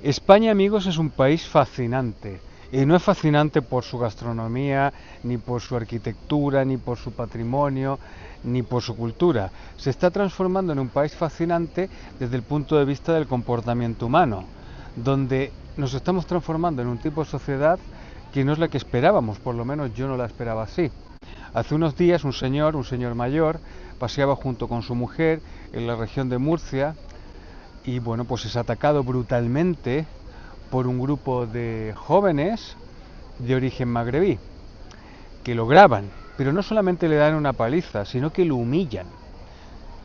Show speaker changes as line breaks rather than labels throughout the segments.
España, amigos, es un país fascinante. Y no es fascinante por su gastronomía, ni por su arquitectura, ni por su patrimonio, ni por su cultura. Se está transformando en un país fascinante desde el punto de vista del comportamiento humano, donde nos estamos transformando en un tipo de sociedad que no es la que esperábamos, por lo menos yo no la esperaba así. Hace unos días un señor mayor, paseaba junto con su mujer en la región de Murcia y bueno, pues es atacado brutalmente por un grupo de jóvenes de origen magrebí que lo graban, pero no solamente le dan una paliza, sino que lo humillan.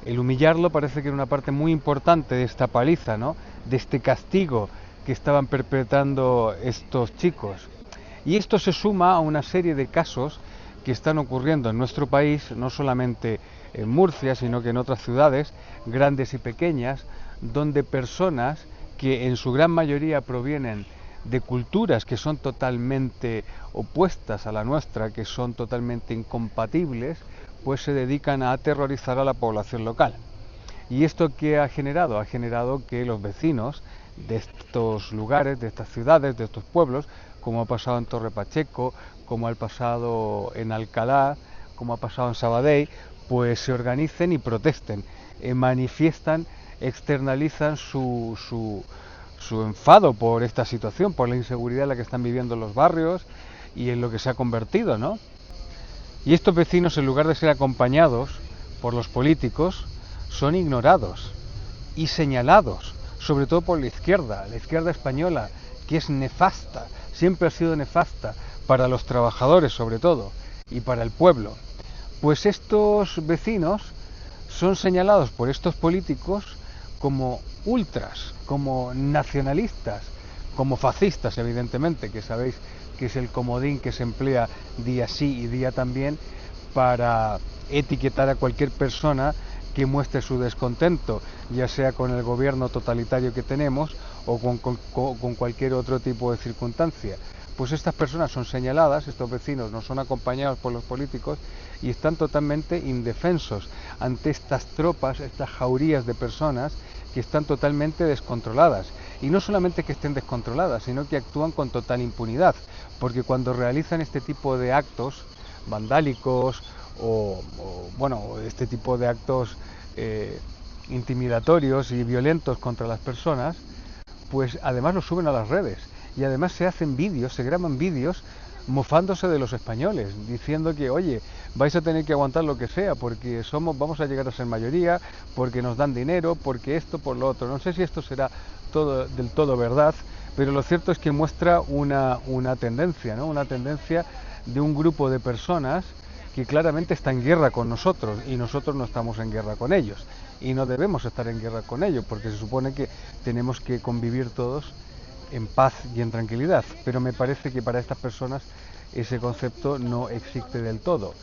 El humillarlo parece que era una parte muy importante de esta paliza, ¿no? De este castigo que estaban perpetrando estos chicos. Y esto se suma a una serie de casos que están ocurriendo en nuestro país, no solamente en Murcia, sino que en otras ciudades, grandes y pequeñas, donde personas que en su gran mayoría provienen de culturas que son totalmente opuestas a la nuestra, que son totalmente incompatibles, pues se dedican a aterrorizar a la población local. ¿Y esto qué ha generado? Ha generado que los vecinos de estos lugares, de estas ciudades, de estos pueblos, como ha pasado en Torre Pacheco, como ha pasado en Alcalá, como ha pasado en Sabadell, pues se organicen y protesten, manifiestan, externalizan su enfado por esta situación, por la inseguridad en la que están viviendo los barrios y en lo que se ha convertido, ¿no? Y estos vecinos, en lugar de ser acompañados por los políticos, son ignorados y señalados, sobre todo por la izquierda española, que es nefasta, siempre ha sido nefasta para los trabajadores sobre todo y para el pueblo. Pues estos vecinos son señalados por estos políticos como ultras, como nacionalistas, como fascistas, evidentemente, que sabéis que es el comodín que se emplea día sí y día también para etiquetar a cualquier persona que muestre su descontento, ya sea con el gobierno totalitario que tenemos o con cualquier otro tipo de circunstancia. Pues estas personas son señaladas, estos vecinos no son acompañados por los políticos y están totalmente indefensos ante estas tropas, estas jaurías de personas que están totalmente descontroladas. Y no solamente que estén descontroladas, sino que actúan con total impunidad, porque cuando realizan este tipo de actos vandálicos bueno, este tipo de actos intimidatorios y violentos contra las personas, pues además los suben a las redes y además se hacen vídeos, se graban vídeos mofándose de los españoles, diciendo que, oye, vais a tener que aguantar lo que sea, porque vamos a llegar a ser mayoría, porque nos dan dinero, porque esto, por lo otro. No sé si esto será del todo verdad, pero lo cierto es que muestra una tendencia, ¿no? Una tendencia de un grupo de personas que claramente está en guerra con nosotros y nosotros no estamos en guerra con ellos y no debemos estar en guerra con ellos porque se supone que tenemos que convivir todos en paz y en tranquilidad, pero me parece que para estas personas ese concepto no existe del todo.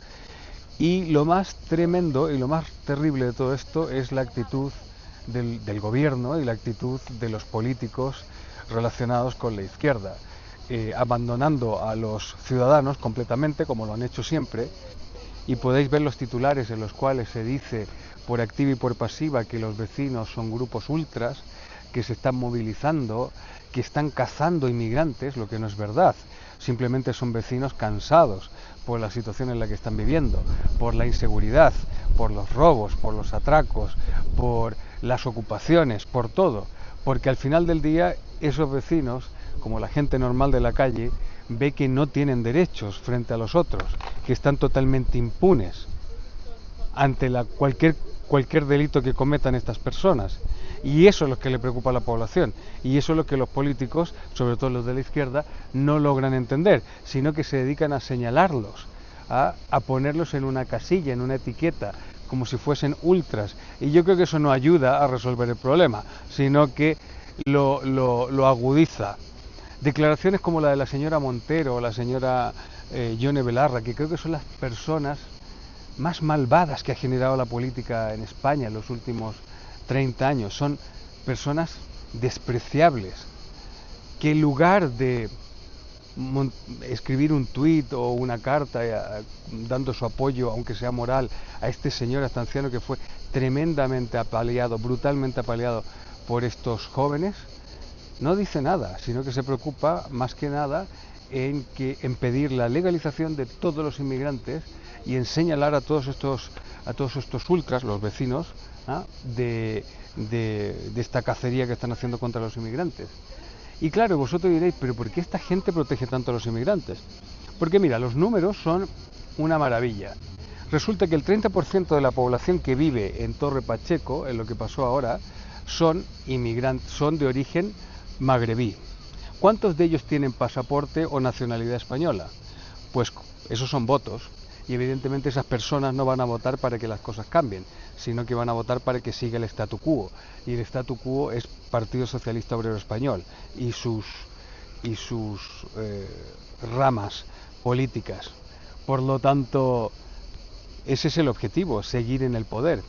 Y lo más tremendo y lo más terrible de todo esto es la actitud del gobierno y la actitud de los políticos relacionados con la izquierda, abandonando a los ciudadanos completamente, como lo han hecho siempre, y podéis ver los titulares en los cuales se dice por activa y por pasiva que los vecinos son grupos ultras, que se están movilizando, que están cazando inmigrantes, lo que no es verdad. Simplemente son vecinos cansados por la situación en la que están viviendo, por la inseguridad, por los robos, por los atracos, por las ocupaciones, por todo. Porque al final del día esos vecinos, como la gente normal de la calle, ve que no tienen derechos frente a los otros, que están totalmente impunes ante cualquier delito que cometan estas personas. Y eso es lo que le preocupa a la población. Y eso es lo que los políticos, sobre todo los de la izquierda, no logran entender, sino que se dedican a señalarlos, a ponerlos en una casilla, en una etiqueta, como si fuesen ultras. Y yo creo que eso no ayuda a resolver el problema, sino que lo agudiza. Declaraciones como la de la señora Montero o la señora Yone Belarra, que creo que son las personas más malvadas que ha generado la política en España en los últimos 30 años. Son personas despreciables que en lugar de escribir un tuit o una carta dando su apoyo, aunque sea moral, a este señor, a este anciano que fue tremendamente apaleado, brutalmente apaleado por estos jóvenes, no dice nada, sino que se preocupa más que nada en pedir la legalización de todos los inmigrantes y en señalar a todos estos ultras, los vecinos, ¿ah?, de esta cacería que están haciendo contra los inmigrantes. Y claro, vosotros diréis, pero ¿por qué esta gente protege tanto a los inmigrantes? Porque mira, los números son una maravilla. Resulta que el 30% de la población que vive en Torre Pacheco, en lo que pasó ahora, son inmigrantes, son de origen magrebí. ¿Cuántos de ellos tienen pasaporte o nacionalidad española? Pues esos son votos. Y evidentemente esas personas no van a votar para que las cosas cambien, sino que van a votar para que siga el statu quo. Y el statu quo es Partido Socialista Obrero Español y sus ramas políticas. Por lo tanto, ese es el objetivo, seguir en el poder.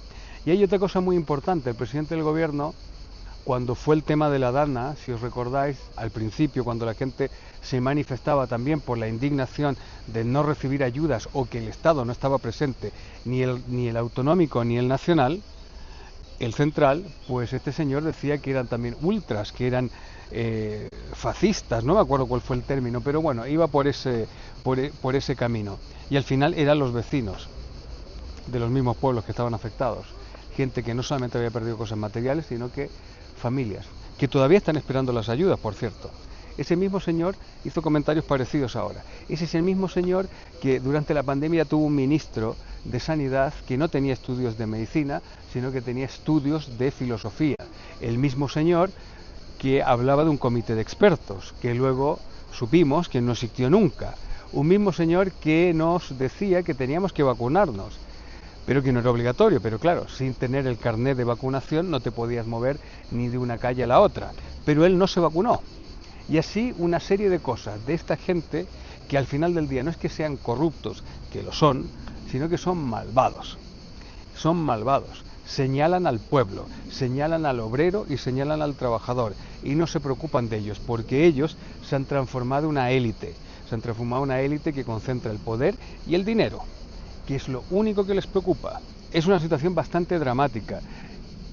Y hay otra cosa muy importante, el presidente del gobierno, cuando fue el tema de la Dana, si os recordáis, al principio, cuando la gente se manifestaba también por la indignación de no recibir ayudas o que el Estado no estaba presente, ni el autonómico ni el nacional, el central, pues este señor decía que eran también ultras, que eran fascistas, no me acuerdo cuál fue el término, pero bueno, iba por ese camino. Y al final eran los vecinos de los mismos pueblos que estaban afectados. Gente que no solamente había perdido cosas materiales, sino que familias, que todavía están esperando las ayudas, por cierto. Ese mismo señor hizo comentarios parecidos ahora. Ese es el mismo señor que durante la pandemia tuvo un ministro de Sanidad que no tenía estudios de medicina, sino que tenía estudios de filosofía. El mismo señor que hablaba de un comité de expertos, que luego supimos que no existió nunca. Un mismo señor que nos decía que teníamos que vacunarnos, pero que no era obligatorio, pero claro, sin tener el carnet de vacunación no te podías mover ni de una calle a la otra, pero él no se vacunó. Y así una serie de cosas de esta gente que al final del día no es que sean corruptos, que lo son, sino que son malvados. Son malvados. Señalan al pueblo, señalan al obrero y señalan al trabajador y no se preocupan de ellos porque ellos se han transformado en una élite. Se han transformado en una élite que concentra el poder y el dinero, que es lo único que les preocupa. Es una situación bastante dramática.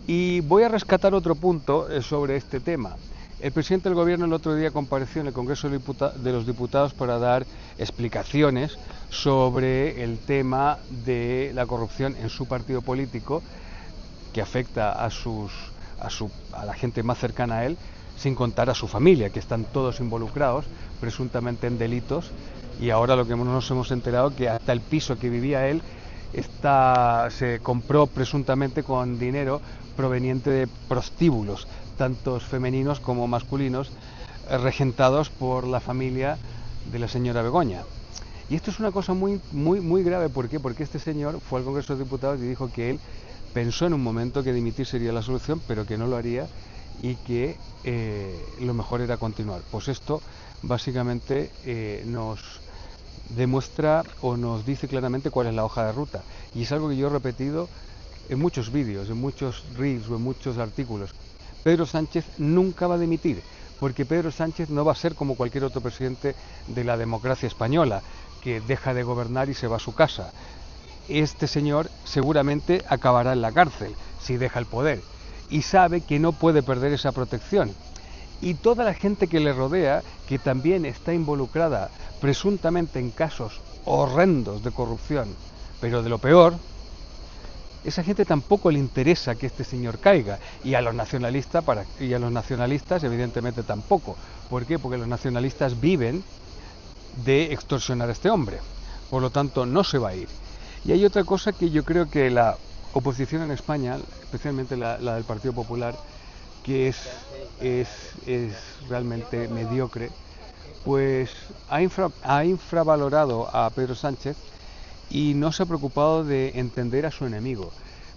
Y voy a rescatar otro punto sobre este tema. El presidente del gobierno el otro día compareció en el Congreso de los Diputados para dar explicaciones sobre el tema de la corrupción en su partido político, que afecta a la gente más cercana a él, sin contar a su familia, que están todos involucrados presuntamente en delitos. Y ahora lo que nos hemos enterado que hasta el piso que vivía él se compró presuntamente con dinero proveniente de prostíbulos, tanto femeninos como masculinos, regentados por la familia de la señora Begoña. Y esto es una cosa muy grave. ¿Por qué? Porque este señor fue al Congreso de Diputados y dijo que él pensó en un momento que dimitir sería la solución, pero que no lo haría y que lo mejor era continuar. Pues esto básicamente nos demuestra o nos dice claramente cuál es la hoja de ruta, y es algo que yo he repetido en muchos vídeos, en muchos reels o en muchos artículos. Pedro Sánchez nunca va a dimitir, porque Pedro Sánchez no va a ser como cualquier otro presidente de la democracia española, que deja de gobernar y se va a su casa. Este señor seguramente acabará en la cárcel si deja el poder, y sabe que no puede perder esa protección. Y toda la gente que le rodea, que también está involucrada presuntamente en casos horrendos de corrupción, pero de lo peor, esa gente tampoco le interesa que este señor caiga, y a los nacionalistas evidentemente tampoco. ¿Por qué? Porque los nacionalistas viven de extorsionar a este hombre, por lo tanto no se va a ir. Y hay otra cosa que yo creo que la oposición en España, especialmente la del Partido Popular, que es realmente mediocre, pues ha infravalorado a Pedro Sánchez y no se ha preocupado de entender a su enemigo.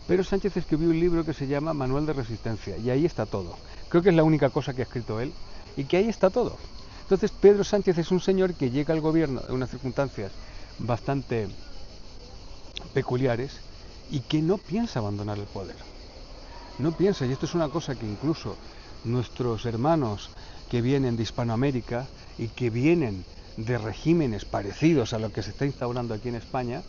Pedro Sánchez escribió un libro que se llama Manual de Resistencia, y ahí está todo. Creo que es la única cosa que ha escrito él, y que ahí está todo. Entonces Pedro Sánchez es un señor que llega al gobierno en unas circunstancias bastante peculiares y que no piensa abandonar el poder. No piensa, y esto es una cosa que incluso nuestros hermanos que vienen de Hispanoamérica y que vienen de regímenes parecidos a lo que se está instaurando aquí en España,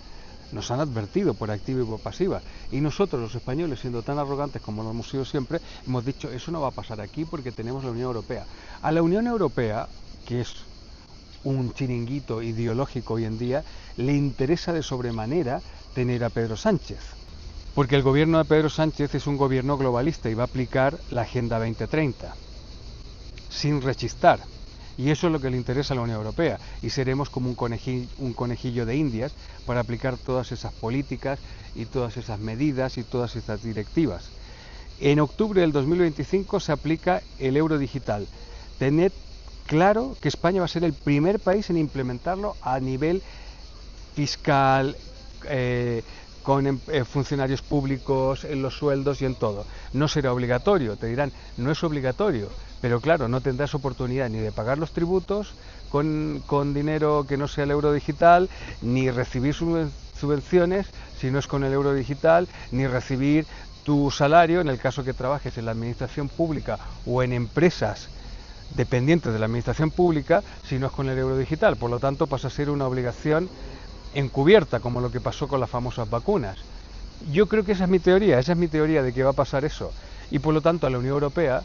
Nos han advertido por activa y por pasiva. Y nosotros, los españoles, siendo tan arrogantes como lo hemos sido siempre, hemos dicho, eso no va a pasar aquí porque tenemos la Unión Europea. A la Unión Europea, que es un chiringuito ideológico hoy en día, le interesa de sobremanera tener a Pedro Sánchez. Porque el gobierno de Pedro Sánchez es un gobierno globalista y va a aplicar la Agenda 2030, sin rechistar. Y eso es lo que le interesa a la Unión Europea. Y seremos como un conejillo de Indias para aplicar todas esas políticas y todas esas medidas y todas esas directivas. En octubre del 2025 se aplica el euro digital. Tened claro que España va a ser el primer país en implementarlo a nivel fiscal, con funcionarios públicos, en los sueldos y en todo. No será obligatorio, te dirán, no es obligatorio, pero claro, no tendrás oportunidad ni de pagar los tributos con dinero que no sea el euro digital, ni recibir subvenciones si no es con el euro digital, ni recibir tu salario, en el caso que trabajes en la administración pública o en empresas dependientes de la administración pública, si no es con el euro digital. Por lo tanto, pasa a ser una obligación encubierta, como lo que pasó con las famosas vacunas. Yo creo que esa es mi teoría de que va a pasar eso. Y por lo tanto a la Unión Europea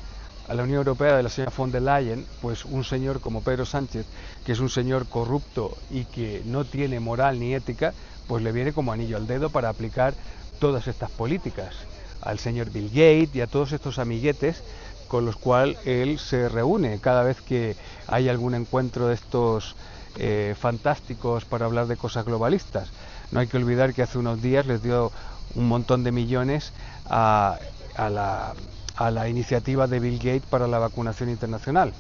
de la señora von der Leyen, pues un señor como Pedro Sánchez, que es un señor corrupto y que no tiene moral ni ética, pues le viene como anillo al dedo para aplicar todas estas políticas. Al señor Bill Gates y a todos estos amiguetes con los cuales él se reúne cada vez que hay algún encuentro de estos fantásticos para hablar de cosas globalistas. No hay que olvidar que hace unos días les dio un montón de millones a la iniciativa de Bill Gates para la vacunación internacional,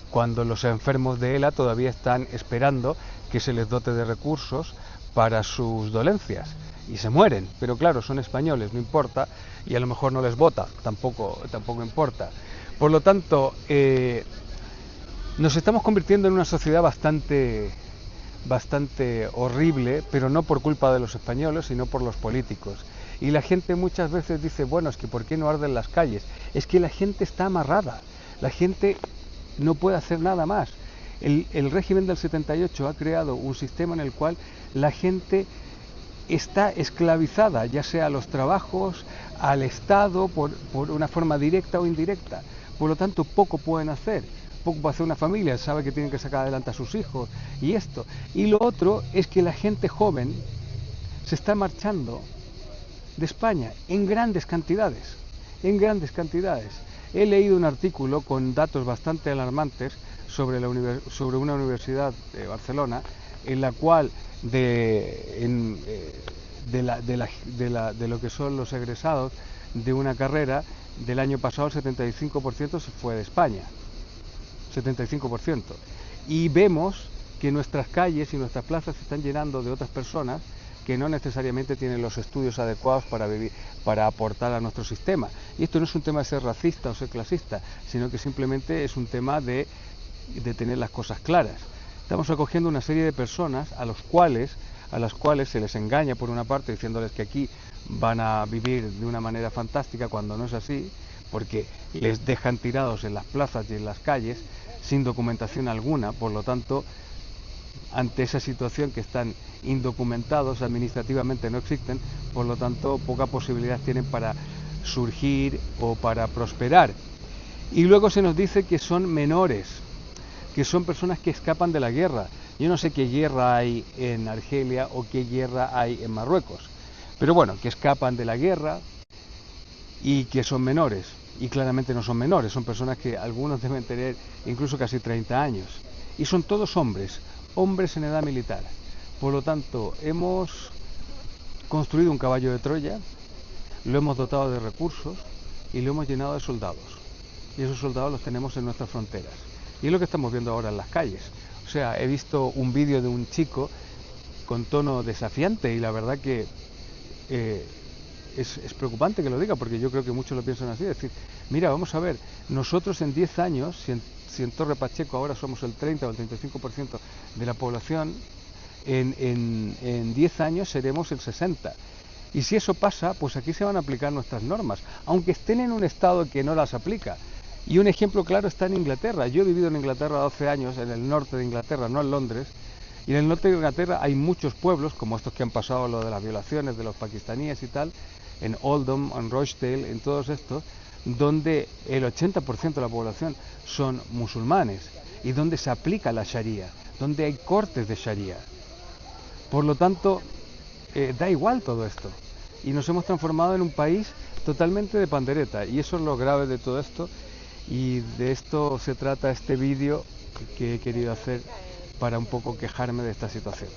cuando los enfermos de ELA todavía están esperando que se les dote de recursos para sus dolencias y se mueren, pero claro, son españoles, no importa, y a lo mejor no les vota, tampoco importa. Por lo tanto, nos estamos convirtiendo en una sociedad bastante horrible, pero no por culpa de los españoles, sino por los políticos. Y la gente muchas veces dice, bueno, es que ¿por qué no arden las calles? Es que la gente está amarrada, la gente no puede hacer nada más. El régimen del 78 ha creado un sistema en el cual la gente está esclavizada, ya sea a los trabajos, al Estado, por una forma directa o indirecta. Por lo tanto, poco pueden hacer. Poco puede hacer una familia, sabe que tienen que sacar adelante a sus hijos y esto. Y lo otro es que la gente joven se está marchando de España en grandes cantidades, He leído un artículo con datos bastante alarmantes sobre una universidad de Barcelona, en la cual de lo que son los egresados de una carrera del año pasado, el 75% se fue de España. 75%. Y vemos que nuestras calles y nuestras plazas se están llenando de otras personas que no necesariamente tienen los estudios adecuados para vivir, para aportar a nuestro sistema. Y esto no es un tema de ser racista o ser clasista, sino que simplemente es un tema de tener las cosas claras. Estamos acogiendo una serie de personas a las cuales se les engaña por una parte diciéndoles que aquí van a vivir de una manera fantástica cuando no es así, porque les dejan tirados en las plazas y en las calles sin documentación alguna. Por lo tanto, ante esa situación que están indocumentados, administrativamente no existen, por lo tanto poca posibilidad tienen para surgir o para prosperar. Y luego se nos dice que son menores, que son personas que escapan de la guerra. Yo no sé qué guerra hay en Argelia o qué guerra hay en Marruecos, pero bueno, que escapan de la guerra y que son menores. Y claramente no son menores, son personas que algunos deben tener incluso casi 30 años. Y son todos hombres en edad militar. Por lo tanto, hemos construido un caballo de Troya, lo hemos dotado de recursos y lo hemos llenado de soldados. Y esos soldados los tenemos en nuestras fronteras. Y es lo que estamos viendo ahora en las calles. O sea, he visto un vídeo de un chico con tono desafiante y la verdad que es preocupante que lo diga, porque yo creo que muchos lo piensan así, es decir, mira, vamos a ver, nosotros en 10 años, si en Torre Pacheco ahora somos el 30 o el 35% de la población, en 10 años seremos el 60%. Y si eso pasa, pues aquí se van a aplicar nuestras normas, aunque estén en un estado que no las aplica. Y un ejemplo claro está en Inglaterra. Yo he vivido en Inglaterra 12 años, en el norte de Inglaterra, no en Londres, Y en el norte de Inglaterra hay muchos pueblos, como estos que han pasado lo de las violaciones de los pakistaníes y tal, en Oldham, en Rochdale, en todos estos, donde el 80% de la población son musulmanes y donde se aplica la Sharia, donde hay cortes de Sharia. Por lo tanto, da igual todo esto. Y nos hemos transformado en un país totalmente de pandereta. Y eso es lo grave de todo esto. Y de esto se trata este vídeo que he querido hacer para un poco quejarme de esta situación.